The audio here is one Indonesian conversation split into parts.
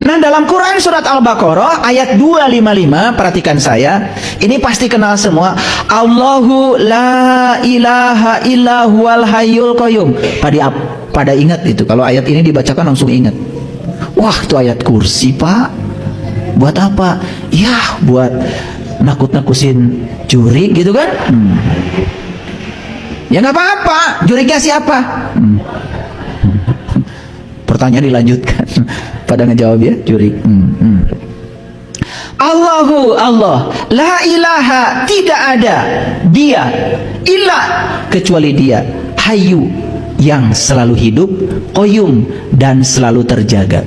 Nah, dalam Quran surat Al-Baqarah ayat 255, perhatikan saya, ini pasti kenal semua. Allahu la ilaha illa huwal hayyul qayyum. Pada ingat itu, kalau ayat ini dibacakan langsung ingat. Wah, itu ayat kursi, Pak. Buat apa? Ya, buat nakut-nakusin juri gitu kan? Ya nggak apa-apa. Jurinya siapa? Pertanyaan dilanjutkan. Pada ngejawab ya, juri. Allahu Allah, la ilaha, tidak ada dia, illa, kecuali dia, hayyu, yang selalu hidup, qayyum, dan selalu terjaga.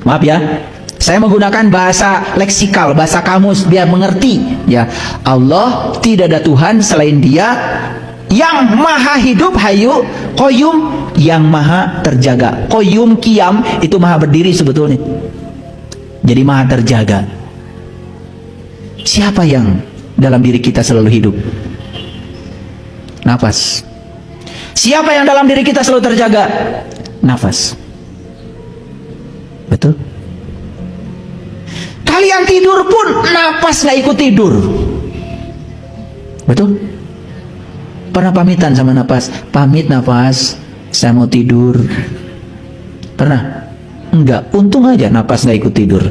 Maaf ya, saya menggunakan bahasa leksikal, bahasa kamus biar mengerti ya. Allah, tidak ada Tuhan selain dia, yang maha hidup, hayyu, qayyum, yang maha terjaga. Qayyum, qiyam, itu maha berdiri sebetulnya, jadi maha terjaga. Siapa yang dalam diri kita selalu hidup? Nafas. Siapa yang dalam diri kita selalu terjaga? Nafas. Betul? Kalian tidur pun nafas gak ikut tidur. Betul? Pernah pamitan sama nafas? Pamit nafas, saya mau tidur. Pernah? Enggak, untung aja nafas gak ikut tidur.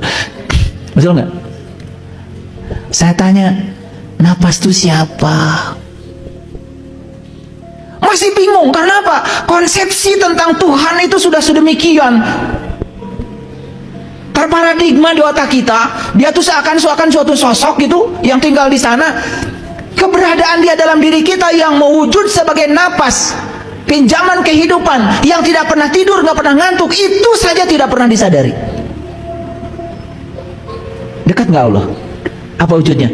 Betul nggak? Saya tanya, nafas itu siapa? Masih bingung, karena apa? Konsepsi tentang Tuhan itu sudah sedemikian terparadigma di otak kita. Dia tuh seakan-akan suatu sosok gitu yang tinggal di sana. Keberadaan dia dalam diri kita yang mewujud sebagai napas, pinjaman kehidupan, yang tidak pernah tidur, nggak pernah ngantuk, itu saja tidak pernah disadari. Dekat nggak Allah? Apa wujudnya?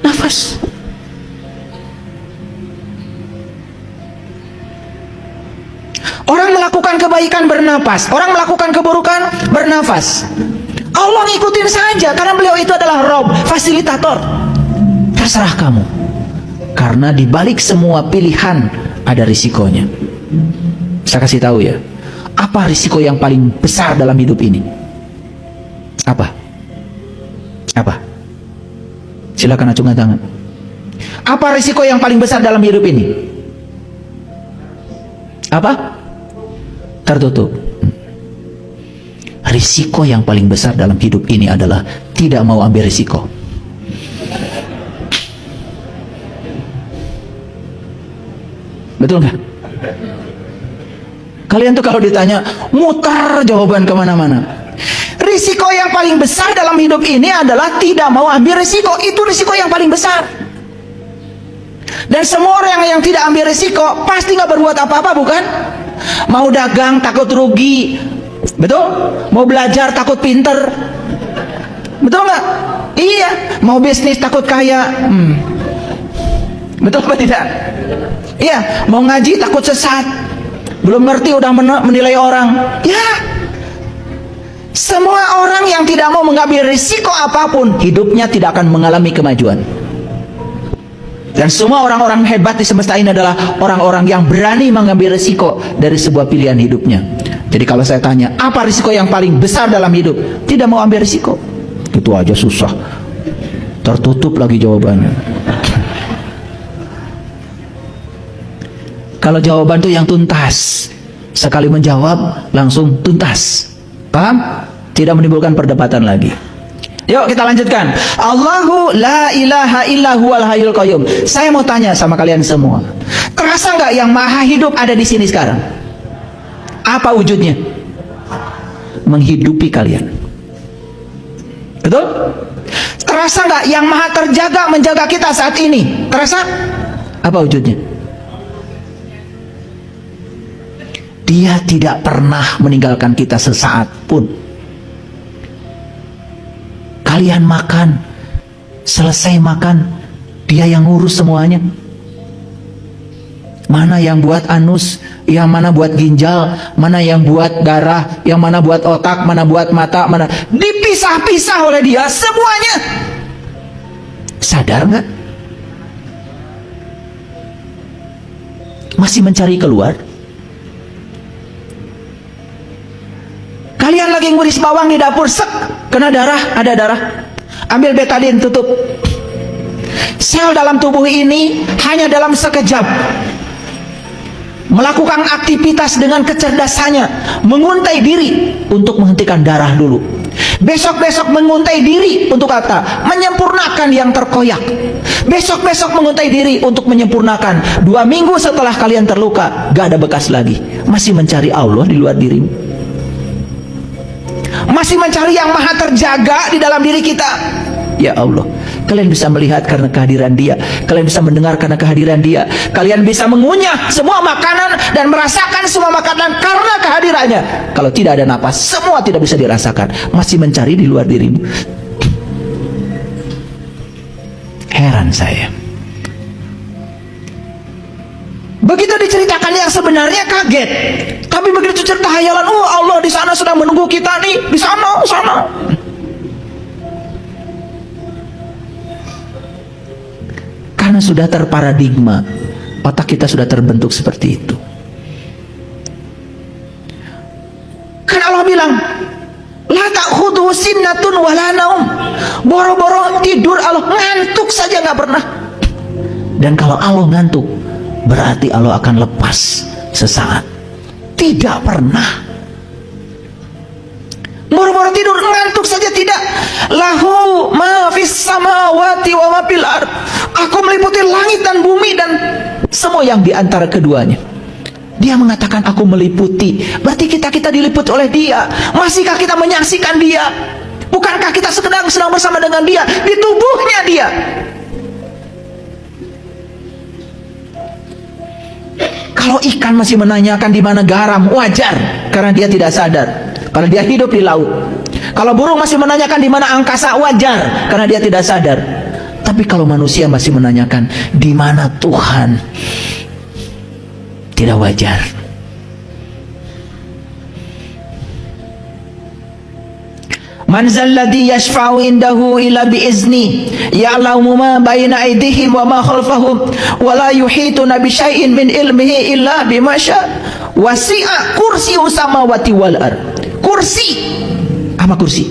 Nafas. Orang melakukan kebaikan bernapas, orang melakukan keburukan bernafas. Allah ngikutin saja karena beliau itu adalah Rob, fasilitator. Terserah kamu. Karena di balik semua pilihan ada risikonya. Saya kasih tahu ya. Apa risiko yang paling besar dalam hidup ini? Apa? Apa? Silakan acungkan tangan. Apa risiko yang paling besar dalam hidup ini? Apa? Tertutup. Risiko yang paling besar dalam hidup ini adalah tidak mau ambil risiko. Betul nggak? Kalian tuh kalau ditanya mutar jawaban kemana-mana. Risiko yang paling besar dalam hidup ini adalah tidak mau ambil risiko. Itu risiko yang paling besar. Dan semua orang yang tidak ambil risiko pasti nggak berbuat apa-apa, bukan? Mau dagang takut rugi, betul? Mau belajar takut pinter, betul nggak? Iya. Mau bisnis takut kaya, betul apa tidak? Iya. Mau ngaji takut sesat, belum ngerti udah menilai orang. Ya. Semua orang yang tidak mau mengambil risiko apapun, hidupnya tidak akan mengalami kemajuan. Dan semua orang-orang hebat di semesta ini adalah orang-orang yang berani mengambil risiko dari sebuah pilihan hidupnya. Jadi kalau saya tanya, apa risiko yang paling besar dalam hidup? Tidak mau ambil risiko. Itu aja susah. Tertutup lagi jawabannya. Kalau jawaban itu yang tuntas, sekali menjawab langsung tuntas. Paham? Tidak menimbulkan perdebatan lagi. Yuk kita lanjutkan. Allahu la ilaha illa huwal hayyul qayyum. Saya mau tanya sama kalian semua. Terasa nggak yang maha hidup ada di sini sekarang? Apa wujudnya? Menghidupi kalian. Betul? Terasa nggak yang maha terjaga menjaga kita saat ini? Terasa? Apa wujudnya? Dia tidak pernah meninggalkan kita sesaat pun. Kalian makan, selesai makan, dia yang ngurus semuanya. Mana yang buat anus, yang mana buat ginjal, mana yang buat darah, yang mana buat otak, mana buat mata, mana dipisah-pisah oleh dia semuanya. Sadar nggak? Masih mencari keluar? Kalian lagi ngiris bawang di dapur, sek, kena darah, ada darah. Ambil betadin, tutup. Sel dalam tubuh ini hanya dalam sekejap melakukan aktivitas dengan kecerdasannya, menguntai diri untuk menghentikan darah dulu. Besok-besok menguntai diri untuk apa? Menyempurnakan yang terkoyak. Besok-besok menguntai diri untuk menyempurnakan. 2 minggu setelah kalian terluka, gak ada bekas lagi. Masih mencari Allah di luar dirimu, masih mencari yang maha terjaga di dalam diri kita. Ya Allah, kalian bisa melihat karena kehadiran Dia, kalian bisa mendengar karena kehadiran Dia, kalian bisa mengunyah semua makanan dan merasakan semua makanan karena kehadirannya. Kalau tidak ada napas, semua tidak bisa dirasakan. Masih mencari di luar dirimu. Heran saya. Begitu diceritakan yang sebenarnya kaget. Tapi begitu cerita hayalan, oh Allah di sana sedang menunggu kita nih, di sana, sana. Karena sudah terparadigma, otak kita sudah terbentuk seperti itu. Kan Allah bilang, la ta'khudhuhu sinnatun wala naum. Boro-boro tidur Allah, ngantuk saja nggak pernah. Dan kalau Allah ngantuk, berarti Allah akan lepas sesaat. Tidak pernah. Boro-boro tidur, ngantuk saja tidak. Lahu ma fis samawati wa ma fil ard. Aku meliputi langit dan bumi dan semua yang di antara keduanya. Dia mengatakan aku meliputi, berarti kita diliputi oleh Dia. Masihkah kita menyaksikan Dia? Bukankah kita sedang bersama dengan Dia di tubuhnya Dia? Kalau ikan masih menanyakan di mana garam, wajar, karena dia tidak sadar, karena dia hidup di laut. Kalau burung masih menanyakan di mana angkasa, wajar, karena dia tidak sadar. Tapi kalau manusia masih menanyakan di mana Tuhan, tidak wajar. Man zalladhi yashfa'u indahu illa bi'izni ya'lamu ma baina aydihim wa ma khalfahum wa la yuhituna bi syai'in min ilmihi illa bima syaa wasi'a kursiyyus samawati wal ard. Kursi, apa kursi?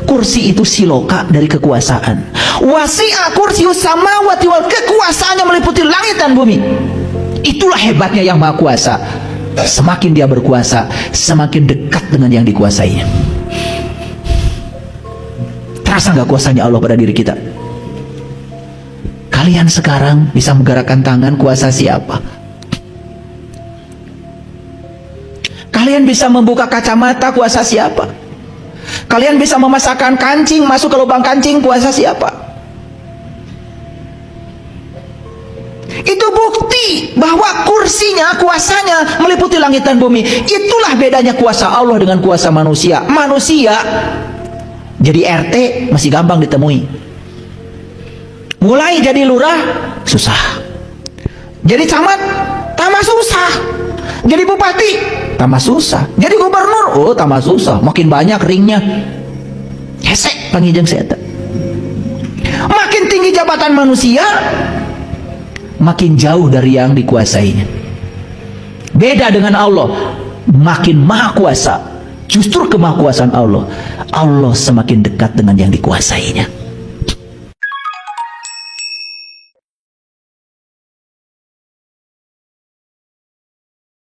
Kursi itu siloka dari kekuasaan. Wasi'a kursiyyus samawati wal ard, kekuasaannya meliputi langit dan bumi. Itulah hebatnya yang Maha Kuasa. Semakin Dia berkuasa, semakin dekat dengan yang dikuasainya. Terasa nggak kuasanya Allah pada diri kita? Kalian sekarang bisa menggerakkan tangan, kuasa siapa? Kalian bisa membuka kacamata, kuasa siapa? Kalian bisa memasakkan kancing, masuk ke lubang kancing, kuasa siapa? Itu bukti bahwa kursinya, kuasanya meliputi langit dan bumi. Itulah bedanya kuasa Allah dengan kuasa manusia. Manusia jadi RT masih gampang ditemui. Mulai jadi lurah susah. Jadi camat tambah susah. Jadi bupati tambah susah. Jadi gubernur, oh tambah susah. Makin banyak ringnya. Hesek pangijeng seeta. Makin tinggi jabatan manusia, makin jauh dari yang dikuasainya. Beda dengan Allah, makin maha kuasa. Justru kemahakuasaan Allah, Allah semakin dekat dengan yang dikuasainya.